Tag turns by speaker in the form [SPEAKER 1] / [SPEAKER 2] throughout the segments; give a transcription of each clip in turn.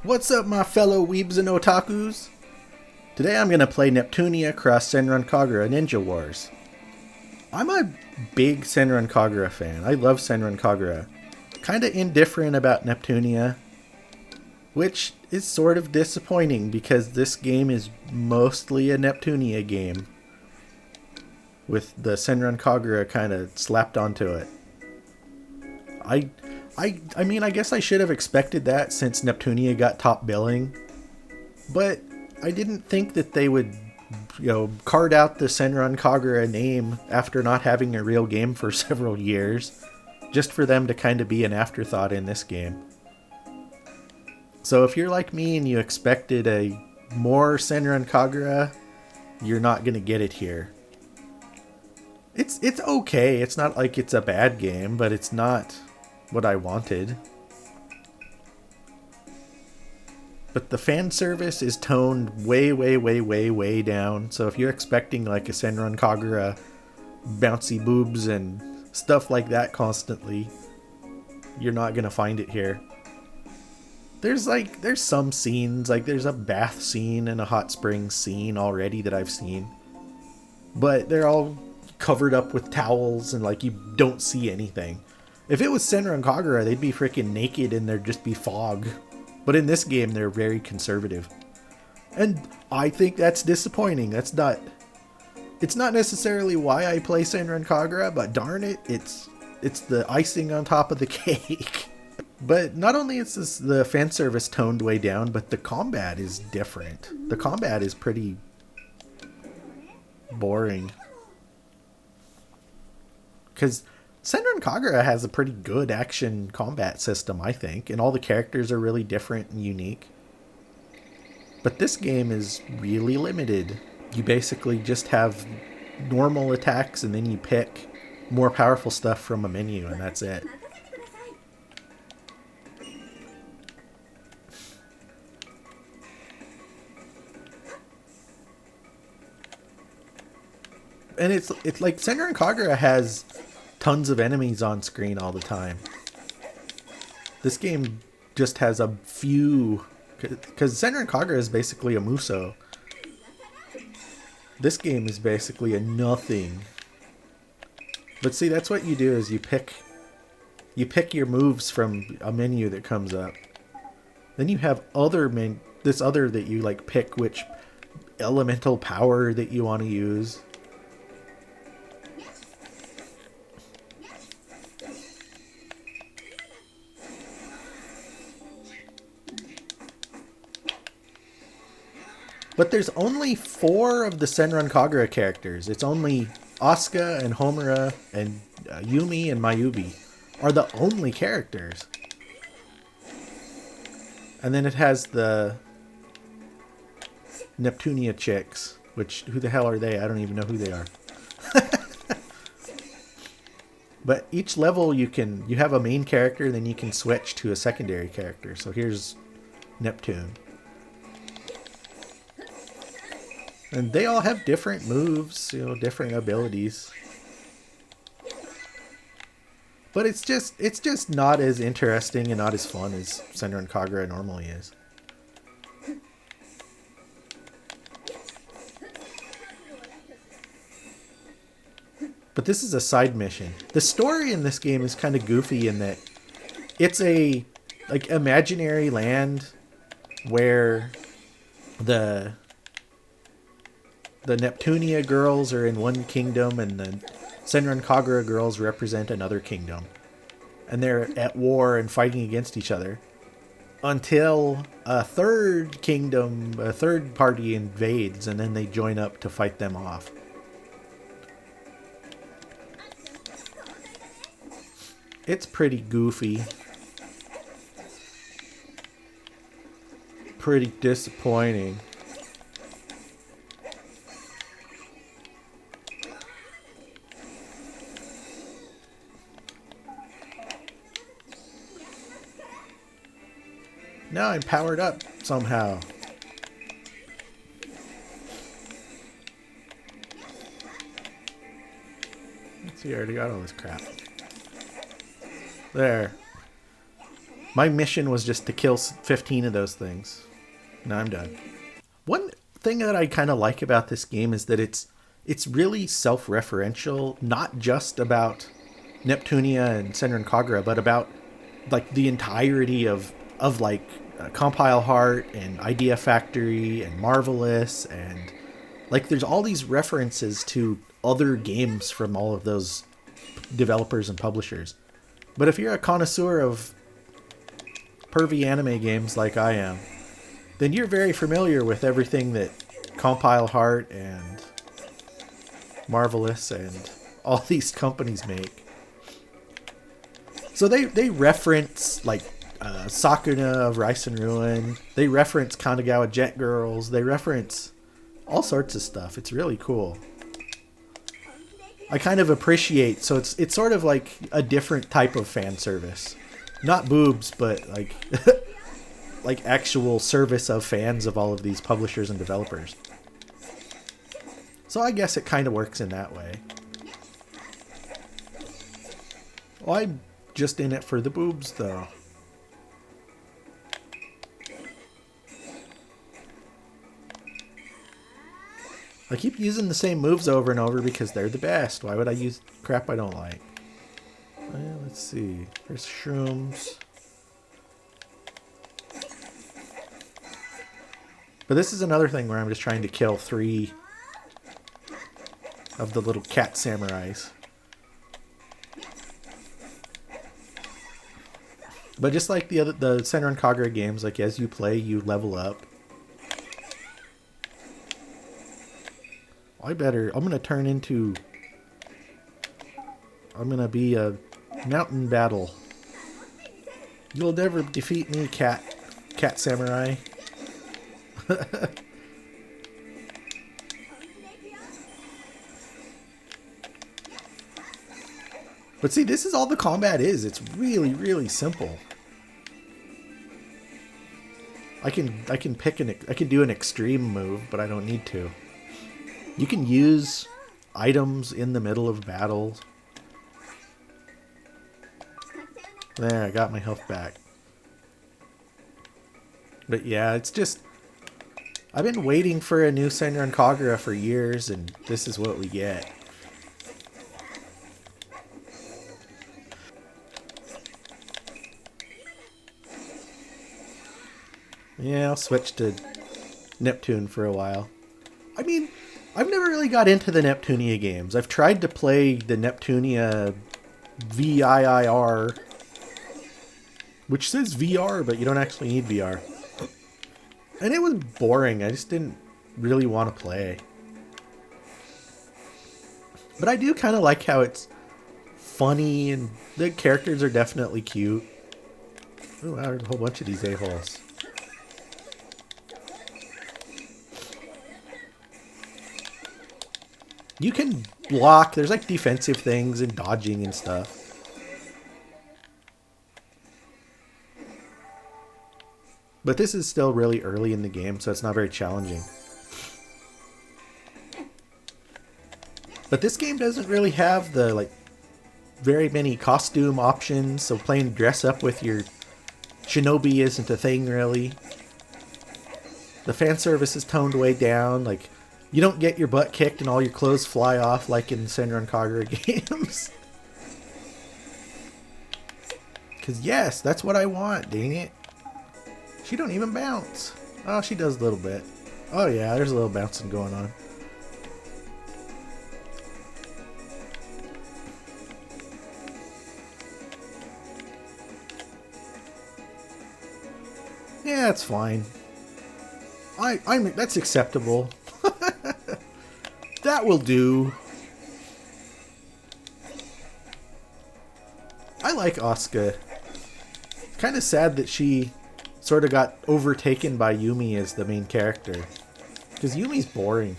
[SPEAKER 1] What's up, my fellow weebs and otakus? Today I'm gonna play Neptunia cross Senran Kagura Ninja Wars. I'm a big Senran Kagura fan. I love Senran Kagura. Kinda indifferent about Neptunia, which is sort of disappointing because this game is mostly a Neptunia game, with the Senran Kagura kinda slapped onto it. I guess I should have expected that since Neptunia got top billing, but I didn't think that they would, card out the Senran Kagura name after not having a real game for several years, just for them to kind of be an afterthought in this game. So if you're like me and you expected a more Senran Kagura, you're not gonna get it here. It's okay. It's not like it's a bad game, but it's not what I wanted. But the fan service is toned way down. So if you're expecting like a Senran Kagura bouncy boobs and stuff like that constantly, you're not gonna find it here. There's some scenes, like there's a bath scene and a hot springs scene already that I've seen, but they're all covered up with towels and like you don't see anything. If it was Senran Kagura, they'd be freaking naked and there'd just be fog. But in this game, they're very conservative. And I think that's disappointing. It's not necessarily why I play Senran Kagura, but darn it, it's the icing on top of the cake. But not only is the fan service toned way down, but the combat is different. The combat is pretty boring. Because Senran Kagura has a pretty good action combat system, I think, and all the characters are really different and unique. But this game is really limited. You basically just have normal attacks and then you pick more powerful stuff from a menu and that's it. And it's like Senran Kagura has tons of enemies on screen all the time. This game just has a few, because Senran Kagura is basically a Muso. This game is basically a nothing. But see, that's what you do is you pick your moves from a menu that comes up. Then you have this other that you like pick which elemental power that you want to use. But there's only 4 of the Senran Kagura characters. It's only Asuka and Homura and Yumi and Mayubi are the only characters. And then it has the Neptunia chicks, which, who the hell are they? I don't even know who they are. But each level you have a main character, then you can switch to a secondary character. So here's Neptune. And they all have different moves, different abilities. But it's just not as interesting and not as fun as Senran Kagura normally is. But this is a side mission. The story in this game is kind of goofy in that it's a imaginary land where the Neptunia girls are in one kingdom and the Senran Kagura girls represent another kingdom. And they're at war and fighting against each other. Until a third party invades and then they join up to fight them off. It's pretty goofy. Pretty disappointing. Now I'm powered up somehow. Let's see, I already got all this crap. There. My mission was just to kill 15 of those things. Now I'm done. One thing that I kind of like about this game is that it's really self-referential, not just about Neptunia and Senran Kagura, but about like the entirety of like Compile Heart and Idea Factory and Marvelous, and like there's all these references to other games from all of those developers and publishers. But if you're a connoisseur of pervy anime games like I am, then you're very familiar with everything that Compile Heart and Marvelous and all these companies make. So they reference like Sakuna of Rice and Ruin. They reference Kanagawa Jet Girls. They reference all sorts of stuff. It's really cool. I kind of appreciate, so it's sort of like a different type of fan service. Not boobs, but like like actual service of fans of all of these publishers and developers. So I guess it kind of works in that way. Well, I'm just in it for the boobs, though. I keep using the same moves over and over because they're the best. Why would I use crap I don't like? Well, let's see. There's shrooms. But this is another thing where I'm just trying to kill 3 of the little cat samurais. But just like the Senran Kagura games, like as you play, you level up. I'm gonna turn into... I'm gonna be a mountain battle. You'll never defeat me, cat samurai. But see, this is all the combat is. It's really, really simple. I can do an extreme move, but I don't need to. You can use items in the middle of battles. There, I got my health back. But yeah, it's just... I've been waiting for a new Senran Kagura for years, and this is what we get. Yeah, I'll switch to Neptune for a while. I mean, I've never really got into the Neptunia games. I've tried to play the Neptunia VIIR, which says VR, but you don't actually need VR. And it was boring. I just didn't really want to play. But I do kind of like how it's funny and the characters are definitely cute. Oh, wow, there's a whole bunch of these a-holes. You can block. There's like defensive things and dodging and stuff. But this is still really early in the game, so it's not very challenging. But this game doesn't really have the like very many costume options, so playing dress up with your shinobi isn't a thing really. The fan service is toned way down. Like, you don't get your butt kicked and all your clothes fly off like in Senran Kagura games. Because yes, that's what I want, dang it. She don't even bounce. Oh, she does a little bit. Oh yeah, there's a little bouncing going on. Yeah, it's fine. That's acceptable. That will do. I like Asuka. Kind of sad that she sort of got overtaken by Yumi as the main character. Because Yumi's boring.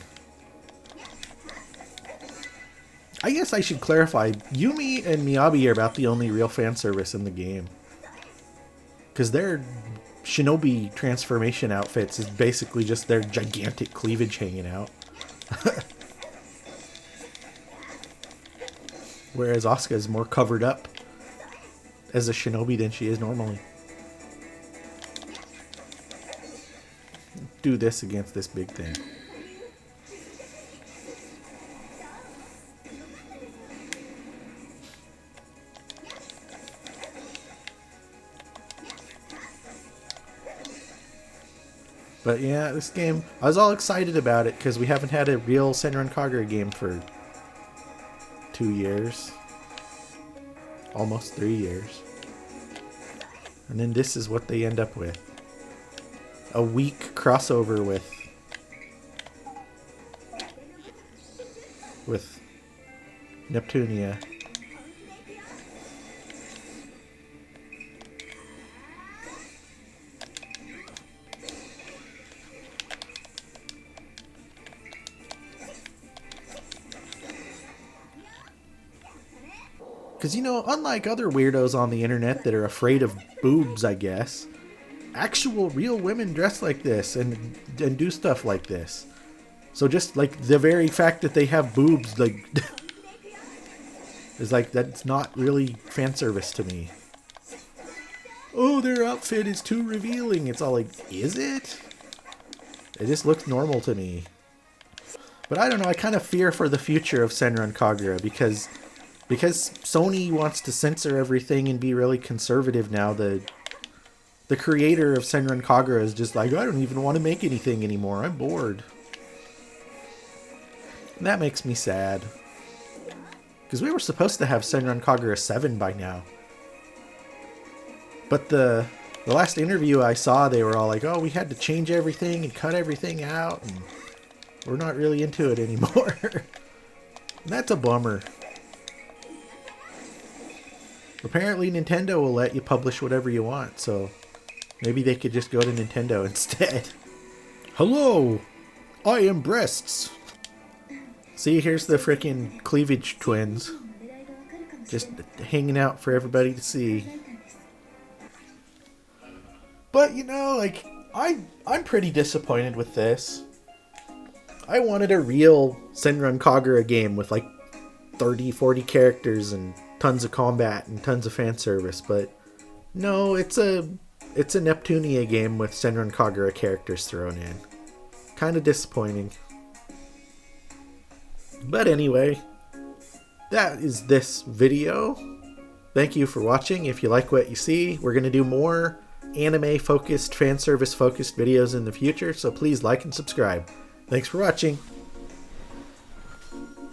[SPEAKER 1] I guess I should clarify. Yumi and Miyabi are about the only real fan service in the game. Because their shinobi transformation outfits is basically just their gigantic cleavage hanging out. Whereas Asuka is more covered up as a shinobi than she is normally. do this against this big thing. But yeah, this game, I was all excited about it because we haven't had a real Senran Kagura game for 2 years. Almost 3 years. And then this is what they end up with. A weak crossover with Neptunia. Because, you know, unlike other weirdos on the internet that are afraid of boobs, I guess, actual real women dress like this and do stuff like this. So just, like, the very fact that they have boobs, like, is like, that's not really fan service to me. Oh, their outfit is too revealing. It's all like, is it? It just looks normal to me. But I don't know, I kind of fear for the future of Senran Kagura because Sony wants to censor everything and be really conservative now. The creator of Senran Kagura is just like, I don't even want to make anything anymore. I'm bored. And that makes me sad. Because we were supposed to have Senran Kagura 7 by now. But the last interview I saw, they were all like, oh, we had to change everything and cut everything out. And we're not really into it anymore. And that's a bummer. Apparently Nintendo will let you publish whatever you want, so maybe they could just go to Nintendo instead. Hello! I am breasts! See, here's the frickin' cleavage twins. Just hanging out for everybody to see. But, you know, like, I'm pretty disappointed with this. I wanted a real Senran Kagura game with, like, 30, 40 characters and tons of combat and tons of fan service, but no, it's a Neptunia game with Senran Kagura characters thrown in. Kind of disappointing. But anyway, that is this video. Thank you for watching. If you like what you see, we're going to do more anime-focused, fan service-focused videos in the future, so please like and subscribe. Thanks for watching.